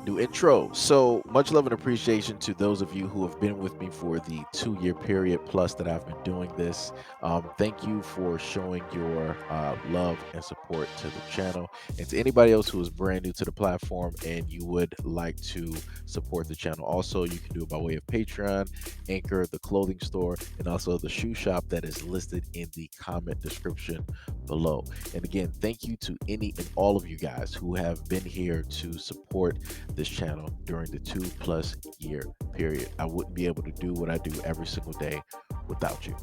New intro. So much love and appreciation to those of you who have been with me for the 2 year period plus that I've been doing this. Thank you for showing your love and support to the channel. And to anybody else who is brand new to the platform and you would like to support the channel, also you can do it by way of Patreon, Anchor, the clothing store, and also the shoe shop that is listed in the comment description below. And again, thank you to any and all of you guys who have been here to support this channel during the 2+ year period. I wouldn't be able to do what I do every single day without you.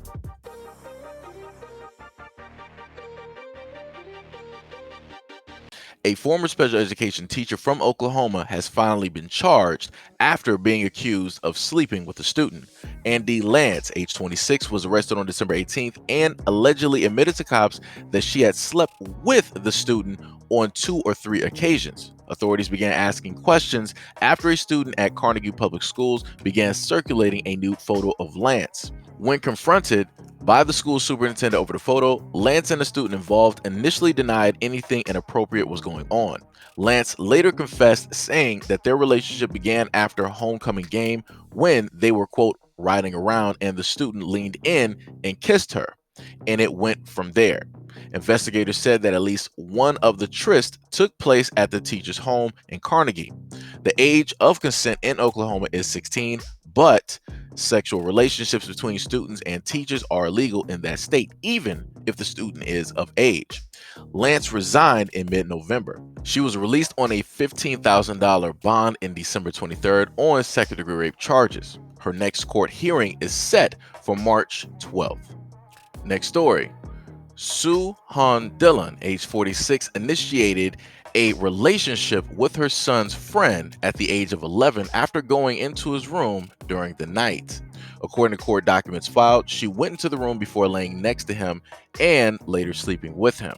A former special education teacher from Oklahoma has finally been charged after being accused of sleeping with a student. Andy Lance, age 26, was arrested on December 18th and allegedly admitted to cops that she had slept with the student on 2 or 3 occasions. Authorities began asking questions after a student at Carnegie Public Schools began circulating a nude photo of Lance. When confronted by the school superintendent over the photo, Lance and the student involved initially denied anything inappropriate was going on. Lance later confessed, saying that their relationship began after a homecoming game when they were, quote, riding around and the student leaned in and kissed her, and it went from there. Investigators said that at least one of the trysts took place at the teacher's home in Carnegie. The age of consent in Oklahoma is 16, but sexual relationships between students and teachers are illegal in that state, even if the student is of age. Lance resigned in mid-November. She was released on a $15,000 bond in December 23rd on second-degree rape charges. Her next court hearing is set for March 12th. Next story. Sue Han Dillon, age 46, initiated a relationship with her son's friend at the age of 11 after going into his room during the night. According to court documents filed, she went into the room before laying next to him and later sleeping with him.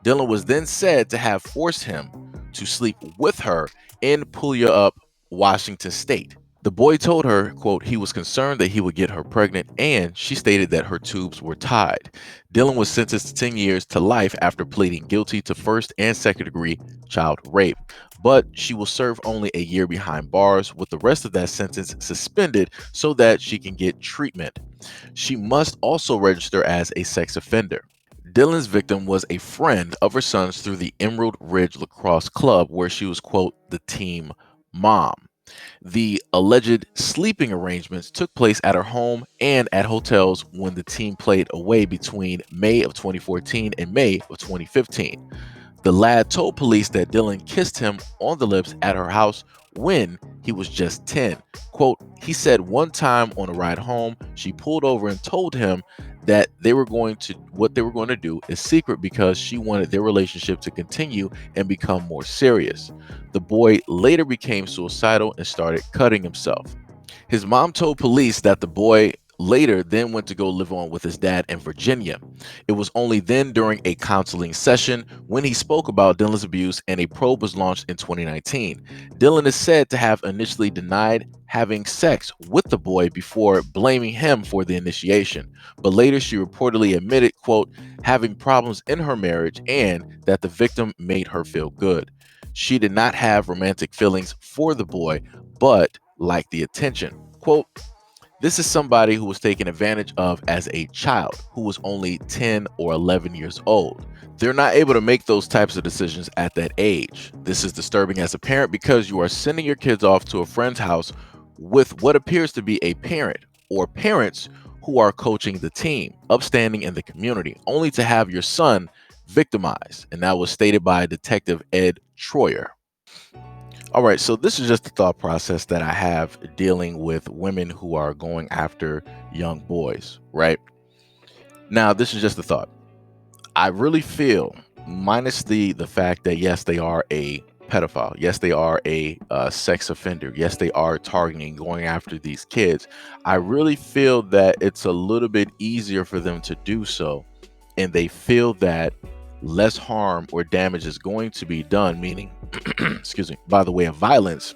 Dillon was then said to have forced him to sleep with her in Puyallup, Washington State. The boy told her, quote, he was concerned that he would get her pregnant, and she stated that her tubes were tied. Dillon was sentenced to 10 years to life after pleading guilty to first and second degree child rape, but she will serve only a year behind bars, with the rest of that sentence suspended so that she can get treatment. She must also register as a sex offender. Dillon's victim was a friend of her son's through the Emerald Ridge Lacrosse Club, where she was, quote, the team mom. The alleged sleeping arrangements took place at her home and at hotels when the team played away between May of 2014 and May of 2015. The lad told police that Dillon kissed him on the lips at her house when he was just 10. Quote, he said one time on a ride home, she pulled over and told him that what they were going to do is secret because she wanted their relationship to continue and become more serious. The boy later became suicidal and started cutting himself. His mom told police that the boy later then went to go live on with his dad in Virginia. It was only then during a counseling session when he spoke about Dillon's abuse and a probe was launched in 2019. Dillon is said to have initially denied having sex with the boy before blaming him for the initiation, but later she reportedly admitted, quote, having problems in her marriage and that the victim made her feel good. She did not have romantic feelings for the boy, but liked the attention. Quote, this is somebody who was taken advantage of as a child who was only 10 or 11 years old. They're not able to make those types of decisions at that age. This is disturbing as a parent because you are sending your kids off to a friend's house with what appears to be a parent or parents who are coaching the team, upstanding in the community, only to have your son victimized. And that was stated by Detective Ed Troyer. All right, so this is just the thought process that I have dealing with women who are going after young boys, right? Now, this is just a thought. I really feel, minus the fact that yes, they are a pedophile, yes, they are a sex offender, yes, they are targeting, going after these kids. I really feel that it's a little bit easier for them to do so, and they feel that less harm or damage is going to be done, meaning, excuse me, by the way of violence,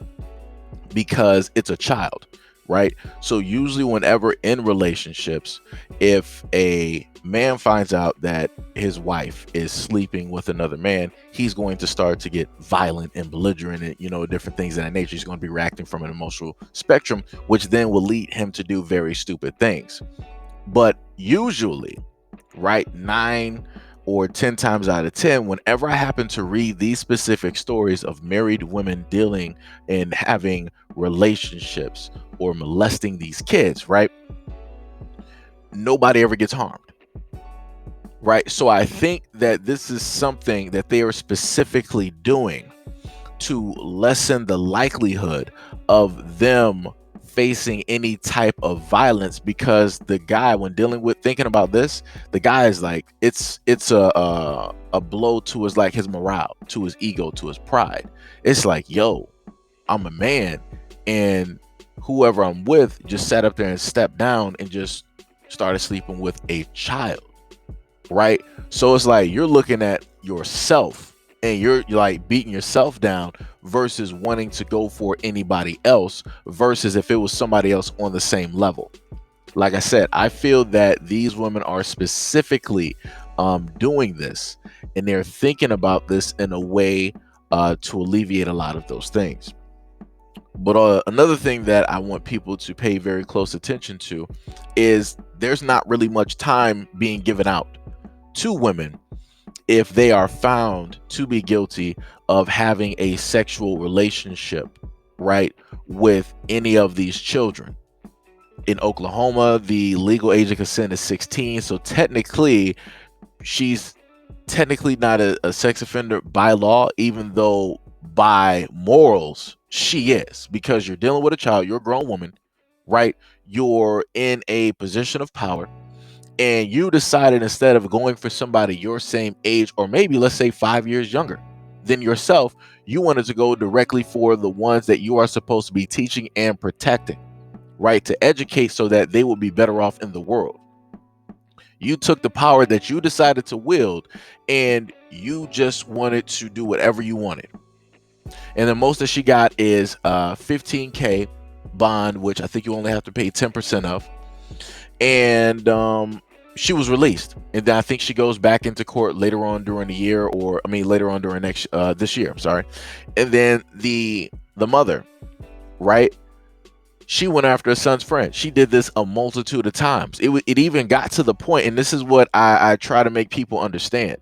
because it's a child. right? So usually whenever in relationships, if a man finds out that his wife is sleeping with another man, he's going to start to get violent and belligerent and, different things of that nature. He's going to be reacting from an emotional spectrum, which then will lead him to do very stupid things. But usually, right, 9 or 10 times out of 10, whenever I happen to read these specific stories of married women dealing and having relationships or molesting these kids, right, nobody ever gets harmed. Right. So I think that this is something that they are specifically doing to lessen the likelihood of them facing any type of violence, because the guy, when dealing with thinking about this, the guy is like, it's a blow to his, like, his morale, to his ego, to his pride. It's like, yo, I'm a man, and whoever I'm with just sat up there and stepped down and just started sleeping with a child. Right. So it's like you're looking at yourself and you're like beating yourself down versus wanting to go for anybody else, versus if it was somebody else on the same level. Like I said, I feel that these women are specifically doing this, and they're thinking about this in a way to alleviate a lot of those things. But another thing that I want people to pay very close attention to is there's not really much time being given out to women if they are found to be guilty of having a sexual relationship, right, with any of these children. In Oklahoma, the legal age of consent is 16, so technically she's technically not a sex offender by law, even though by morals she is, because you're dealing with a child, you're a grown woman, right? You're in a position of power, and you decided, instead of going for somebody your same age, or maybe let's say 5 years younger than yourself, you wanted to go directly for the ones that you are supposed to be teaching and protecting, right? To educate so that they will be better off in the world. You took the power that you decided to wield and you just wanted to do whatever you wanted. And the most that she got is $15K bond, which I think you only have to pay 10% of. And she was released, and then I think she goes back into court later on during the year, or later on during this year. I'm sorry. And then the mother, right? She went after her son's friend. She did this a multitude of times. It even got to the point, and this is what I try to make people understand.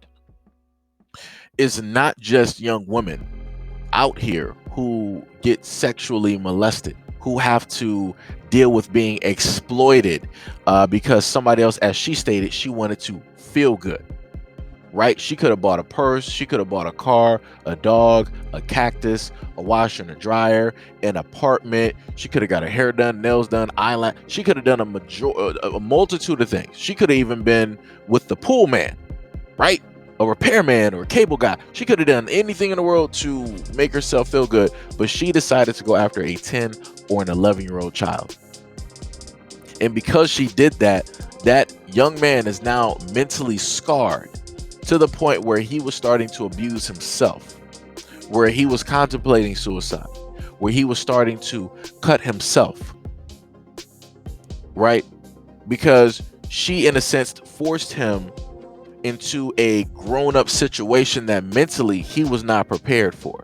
It's not just young women out here who get sexually molested, who have to deal with being exploited because somebody else, as she stated, she wanted to feel good, right? She could have bought a purse, she could have bought a car, a dog, a cactus, a washer and a dryer, an apartment. She could have got her hair done, nails done, eyeliner. She could have done a multitude of things. She could have even been with the pool man, right? A repairman or a cable guy. She could have done anything in the world to make herself feel good, but she decided to go after a 10 or an 11-year-old child. And because she did that, that young man is now mentally scarred to the point where he was starting to abuse himself, where he was contemplating suicide, where he was starting to cut himself, right? Because she, in a sense, forced him into a grown-up situation that mentally he was not prepared for.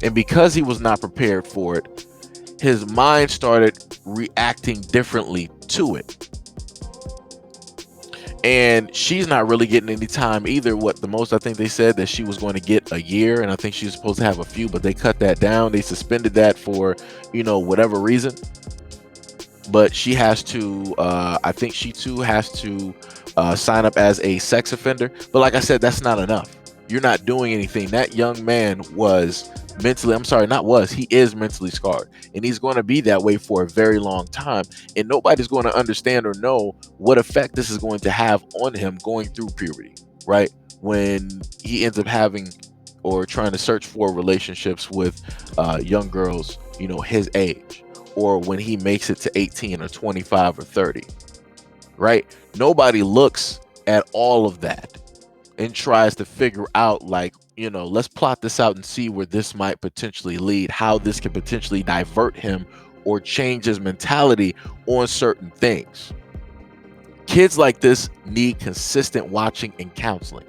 And because he was not prepared for it, his mind started reacting differently to it. And she's not really getting any time either. What the most, I think they said that she was going to get a year, and I think she was supposed to have a few, but they cut that down. They suspended that for, whatever reason. But she has to, I think she too has to sign up as a sex offender. But like I said, that's not enough. You're not doing anything. That young man was mentally, he is mentally scarred, and he's going to be that way for a very long time, and nobody's going to understand or know what effect this is going to have on him going through puberty, right? When he ends up having or trying to search for relationships with young girls, his age, or when he makes it to 18 or 25 or 30, right? Nobody looks at all of that and tries to figure out, like, let's plot this out and see where this might potentially lead, how this could potentially divert him or change his mentality on certain things. Kids like this need consistent watching and counseling,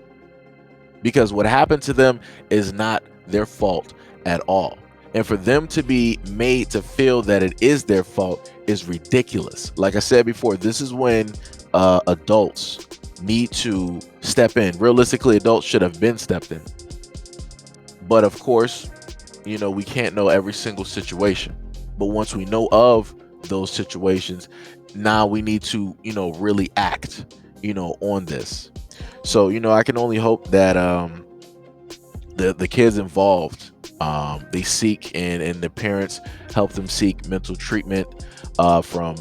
because what happened to them is not their fault at all. And for them to be made to feel that it is their fault is ridiculous. Like I said before, this is when adults need to step in. Realistically, adults should have been stepped in. But of course, we can't know every single situation. But once we know of those situations, now we need to, really act, on this. So, I can only hope that the kids involved, they seek and the parents help them seek mental treatment from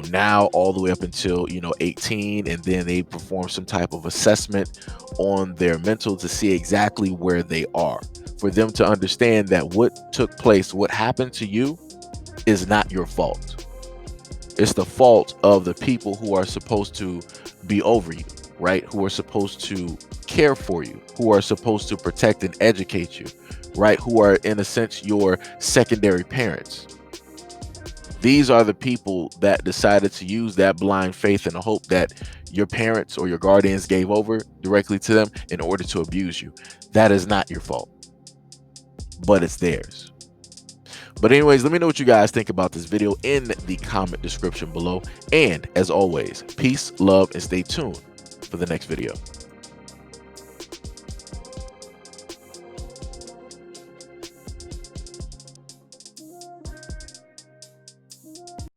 now all the way up until 18, and then they perform some type of assessment on their mental to see exactly where they are, for them to understand that what took place, what happened to you, is not your fault. It's the fault of the people who are supposed to be over you, right? Who are supposed to care for you, who are supposed to protect and educate you, right? Who are, in a sense, your secondary parents. These are the people that decided to use that blind faith in the hope that your parents or your guardians gave over directly to them in order to abuse you. That is not your fault, but it's theirs. But anyways, let me know what you guys think about this video in the comment description below. And as always, peace, love, and stay tuned for the next video.